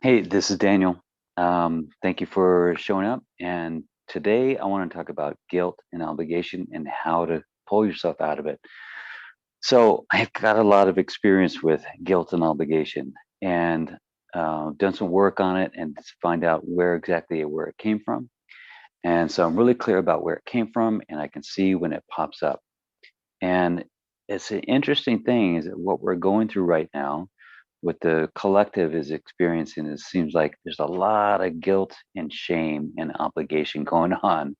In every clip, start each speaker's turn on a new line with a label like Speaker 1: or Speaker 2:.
Speaker 1: Hey, this is Daniel. Thank you for showing up. And today I want to talk about guilt and obligation and how to pull yourself out of it. So I've got a lot of experience with guilt and obligation and done some work on it and to find out where it came from. And so I'm really clear about where it came from and I can see when it pops up. And it's an interesting thing is that what we're going through right now, what the collective is experiencing, it seems like there's a lot of guilt and shame and obligation going on.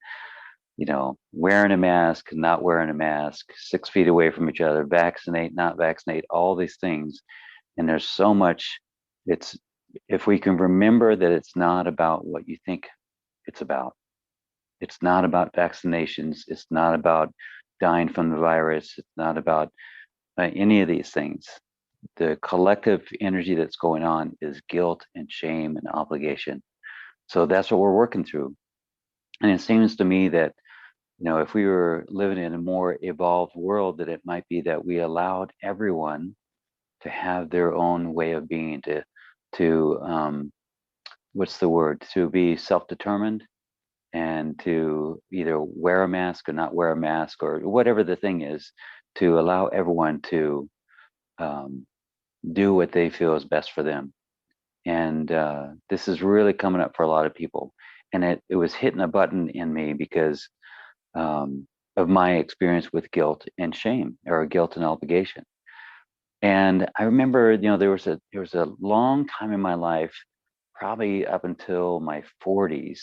Speaker 1: Wearing a mask, not wearing a mask, 6 feet away from each other, vaccinate, not vaccinate, all these things. And there's so much. It's if we can remember that it's not about what you think it's about. It's not about vaccinations. It's not about dying from the virus. It's not about any of these things. The collective energy that's going on is guilt and shame and obligation. So that's what we're working through. And it seems to me that, if we were living in a more evolved world, that it might be that we allowed everyone to have their own way of being, to what's the word, to be self-determined and to either wear a mask or not wear a mask or whatever the thing is, to allow everyone to um, do what they feel is best for them. And this is really coming up for a lot of people. And it was hitting a button in me because of my experience with guilt and shame, or guilt and obligation. And I remember, there was a long time in my life, probably up until my 40s.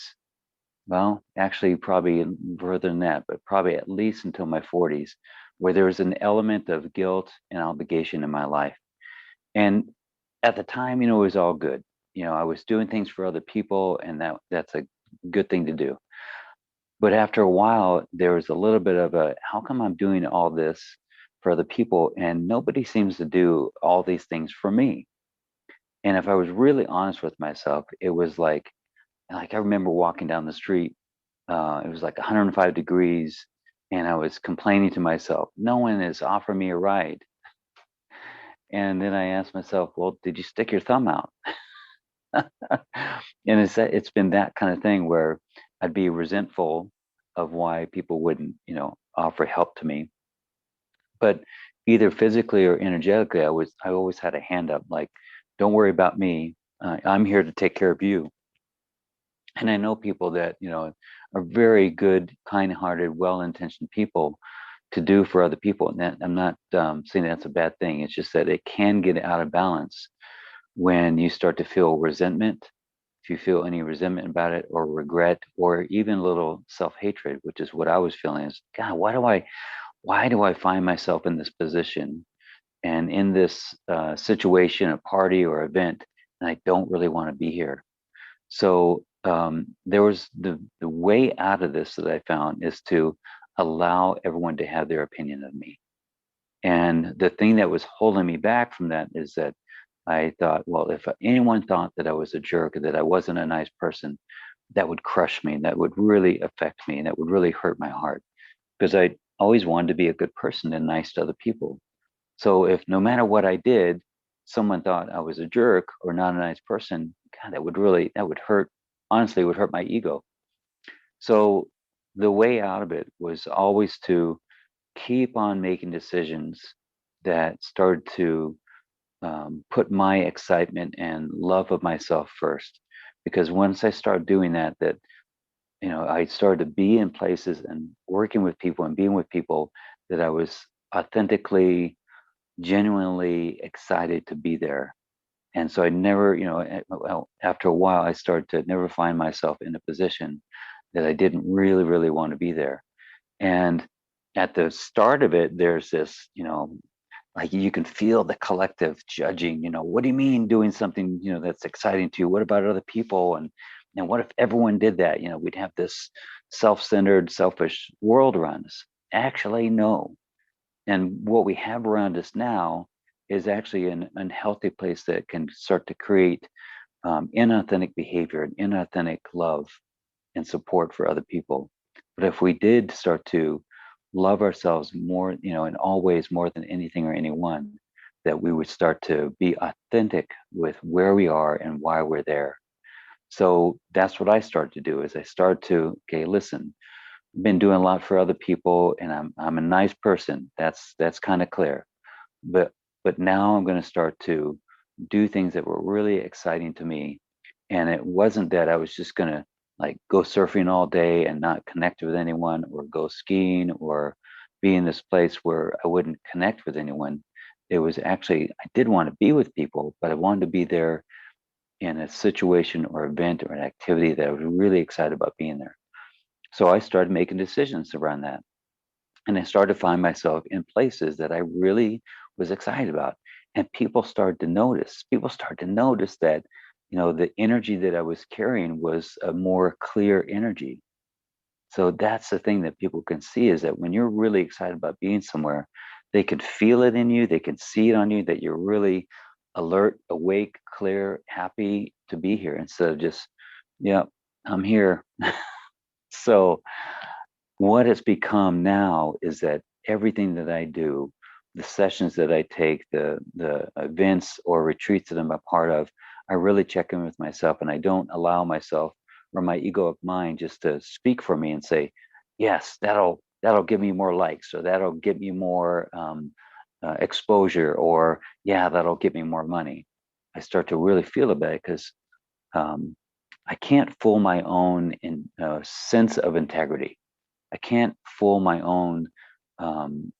Speaker 1: Well, actually, probably further than that, but probably at least until my 40s, where there was an element of guilt and obligation in my life. And at the time, it was all good. I was doing things for other people, and that's a good thing to do. But after a while, there was a little bit of a, how come I'm doing all this for other people and nobody seems to do all these things for me? And if I was really honest with myself, it was like I remember walking down the street. It was like 105 degrees, and I was complaining to myself, no one is offering me a ride. And then I asked myself, well, did you stick your thumb out? And it's been that kind of thing where I'd be resentful of why people wouldn't, offer help to me. But either physically or energetically, I always had a hand up, like, don't worry about me. I'm here to take care of you. And I know people that, are very good, kind-hearted, well-intentioned people to do for other people. And I'm not saying that's a bad thing. It's just that it can get out of balance when you start to feel resentment, if you feel any resentment about it or regret or even a little self-hatred, which is what I was feeling, is, God, why do I find myself in this position and in this situation, a party or event, and I don't really want to be here? So there was the way out of this that I found is to allow everyone to have their opinion of me. And the thing that was holding me back from that is that I thought, well, if anyone thought that I was a jerk, that I wasn't a nice person, that would crush me. That would really affect me. And that would really hurt my heart because I always wanted to be a good person and nice to other people. So if no matter what I did, someone thought I was a jerk or not a nice person, God, that would hurt. Honestly, it would hurt my ego. So the way out of it was always to keep on making decisions that started to put my excitement and love of myself first. Because once I started doing that, I started to be in places and working with people and being with people that I was authentically, genuinely excited to be there. And so I never, well, after a while, I started to never find myself in a position that I didn't really, really want to be there. And at the start of it, there's this, like you can feel the collective judging, what do you mean doing something, that's exciting to you? What about other people? And what if everyone did that? We'd have this self-centered, selfish world around us. Actually, no. And what we have around us now is actually an unhealthy place that can start to create inauthentic behavior and inauthentic love and support for other people. But if we did start to love ourselves more, in all ways more than anything or anyone, that we would start to be authentic with where we are and why we're there. So that's what I started to do is I started to, okay, listen, I've been doing a lot for other people and I'm a nice person. That's kind of clear. But now I'm going to start to do things that were really exciting to me. And it wasn't that I was just going to like go surfing all day and not connect with anyone, or go skiing, or be in this place where I wouldn't connect with anyone. It was actually, I did want to be with people, but I wanted to be there in a situation or event or an activity that I was really excited about being there. So I started making decisions around that. And I started to find myself in places that I really was excited about. And people started to notice. People started to notice that, the energy that I was carrying was a more clear energy. So that's the thing that people can see, is that when you're really excited about being somewhere, they can feel it in you, they can see it on you, that you're really alert, awake, clear, happy to be here, instead of just, yeah, I'm here. So what it's become now is that everything that I do, the sessions that I take, the events or retreats that I'm a part of, I really check in with myself, and I don't allow myself or my egoic mind just to speak for me and say, yes, that'll give me more likes, or that'll get me more exposure, or yeah, that'll get me more money. I start to really feel about it, because um, I can't fool my own sense of integrity. I can't fool my own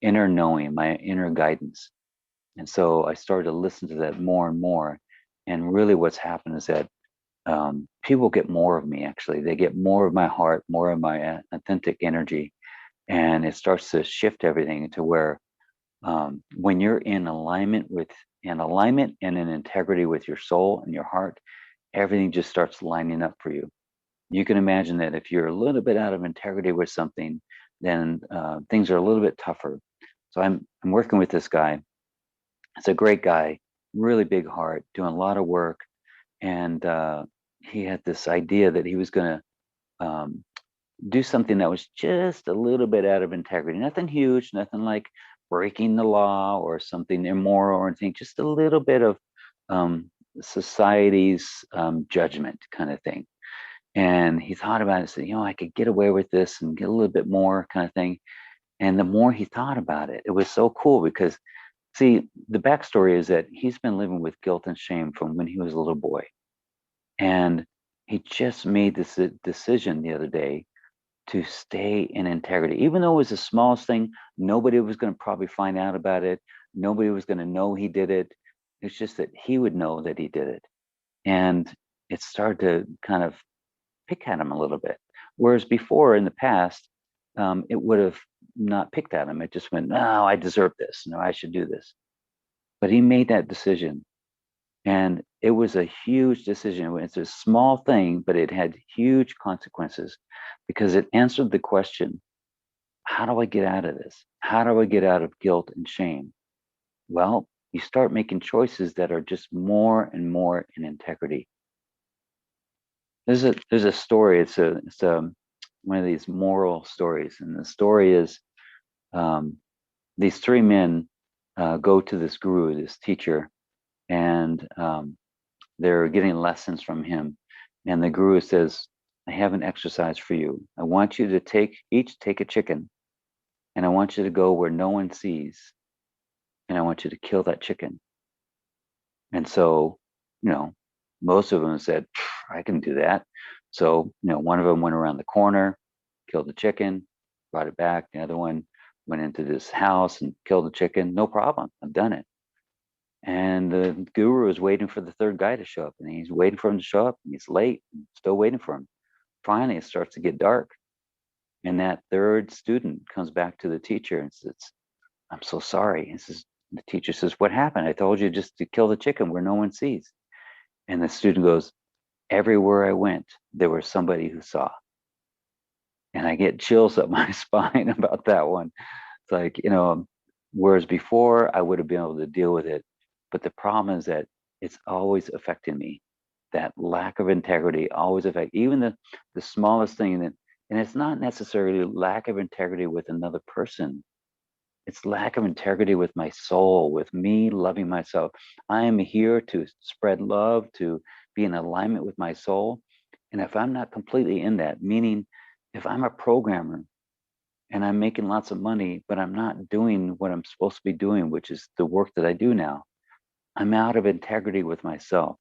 Speaker 1: inner knowing, my inner guidance. And so I started to listen to that more and more. And really, what's happened is that people get more of me, actually. They get more of my heart, more of my authentic energy. And it starts to shift everything to where when you're in alignment with an alignment and an integrity with your soul and your heart, everything just starts lining up for you. You can imagine that if you're a little bit out of integrity with something, then things are a little bit tougher. So I'm working with this guy. It's a great guy, really big heart, doing a lot of work, and he had this idea that he was going to do something that was just a little bit out of integrity. Nothing huge, nothing like breaking the law or something immoral or anything. Just a little bit of um, society's judgment kind of thing. And he thought about it and said, I could get away with this and get a little bit more kind of thing. And the more he thought about it, it was so cool because, see, the backstory is that he's been living with guilt and shame from when he was a little boy. And he just made this decision the other day to stay in integrity. Even though it was the smallest thing, nobody was going to probably find out about it. Nobody was going to know he did it. It's just that he would know that he did it. And it started to kind of pick at him a little bit. Whereas before in the past, it would have not picked at him. It just went, no, I deserve this. No, I should do this. But he made that decision. And it was a huge decision. It's a small thing, but it had huge consequences because it answered the question, how do I get out of this? How do I get out of guilt and shame? Well, you start making choices that are just more and more in integrity. There's a story. It's one of these moral stories, and the story is um, these three men go to this guru, this teacher, and they're getting lessons from him. And the guru says, "I have an exercise for you. I want you to take a chicken, and I want you to go where no one sees, and I want you to kill that chicken." And so, you know, most of them said, I can do that. So, one of them went around the corner, killed the chicken, brought it back. The other one went into this house and killed the chicken. No problem. I've done it. And the guru is waiting for the third guy to show up, and he's waiting for him to show up, and he's late, and still waiting for him. Finally, it starts to get dark. And that third student comes back to the teacher and says, I'm so sorry. The teacher says, what happened? I told you just to kill the chicken where no one sees. And the student goes, everywhere I went, there was somebody who saw. And I get chills up my spine about that one. It's like, whereas before I would have been able to deal with it. But the problem is that it's always affecting me. That lack of integrity always affects even the smallest thing. And it's not necessarily lack of integrity with another person. It's lack of integrity with my soul, with me loving myself. I am here to spread love, to be in alignment with my soul. And if I'm not completely in that, meaning if I'm a programmer and I'm making lots of money, but I'm not doing what I'm supposed to be doing, which is the work that I do now, I'm out of integrity with myself.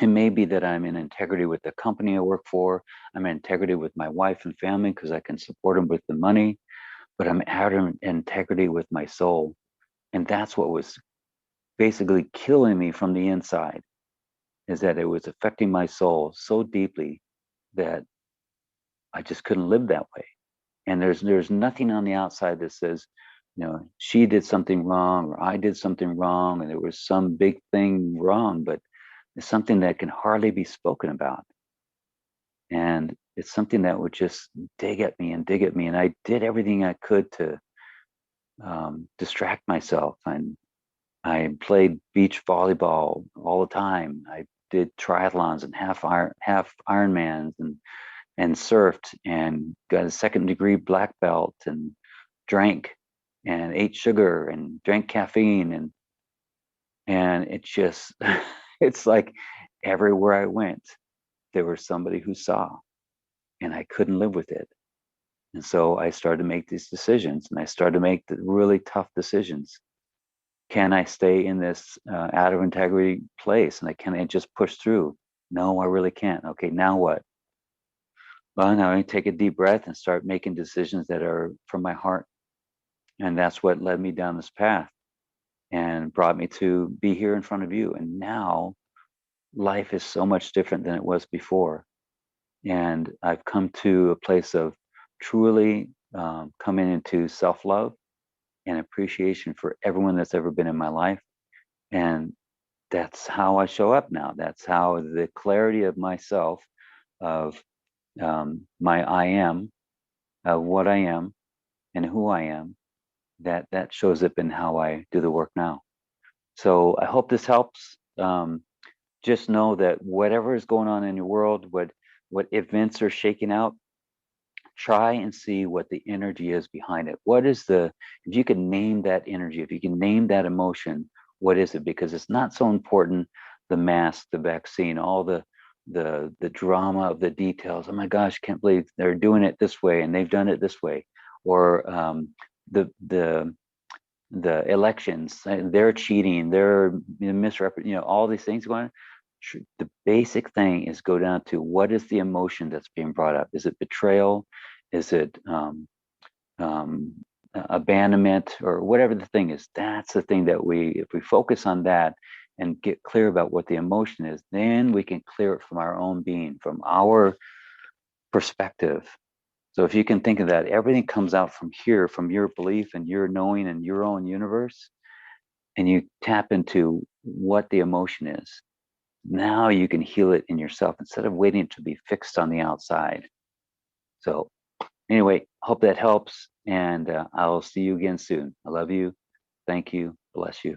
Speaker 1: It may be that I'm in integrity with the company I work for. I'm in integrity with my wife and family because I can support them with the money, but I'm out of integrity with my soul. And that's what was basically killing me from the inside, is that it was affecting my soul so deeply that I just couldn't live that way. And there's nothing on the outside that says, she did something wrong or I did something wrong and there was some big thing wrong, but it's something that can hardly be spoken about. And it's something that would just dig at me and dig at me. And I did everything I could to distract myself. And I played beach volleyball all the time. I did triathlons and half Ironmans and surfed and got a second degree black belt and drank and ate sugar and drank caffeine and it just it's like everywhere I went there was somebody who saw and I couldn't live with it. And so I started to make these decisions and I started to make the really tough decisions. Can I stay in this out of integrity place? And can I just push through? No, I really can't. Okay, now what? Well, now I take a deep breath and start making decisions that are from my heart. And that's what led me down this path and brought me to be here in front of you. And now life is so much different than it was before. And I've come to a place of truly coming into self-love and appreciation for everyone that's ever been in my life. And that's how I show up now. That's how the clarity of myself, of my I am, of what I am and who I am, that shows up in how I do the work now. So I hope this helps. Just know that whatever is going on in your world, what events are shaking out, try and see what the energy is behind it. What is if you can name that energy, if you can name that emotion, what is it? Because it's not so important, the mask, the vaccine, all the drama of the details. Oh my gosh, can't believe they're doing it this way and they've done it this way. Or the elections, they're cheating, they're misrepresenting, all these things going on. The basic thing is go down to what is the emotion that's being brought up? Is it betrayal? Is it um, abandonment or whatever the thing is? That's the thing that if we focus on that and get clear about what the emotion is, then we can clear it from our own being, from our perspective. So if you can think of that, everything comes out from here, from your belief and your knowing and your own universe, and you tap into what the emotion is. Now you can heal it in yourself instead of waiting to be fixed on the outside. So anyway, hope that helps. And I'll see you again soon. I love you. Thank you. Bless you.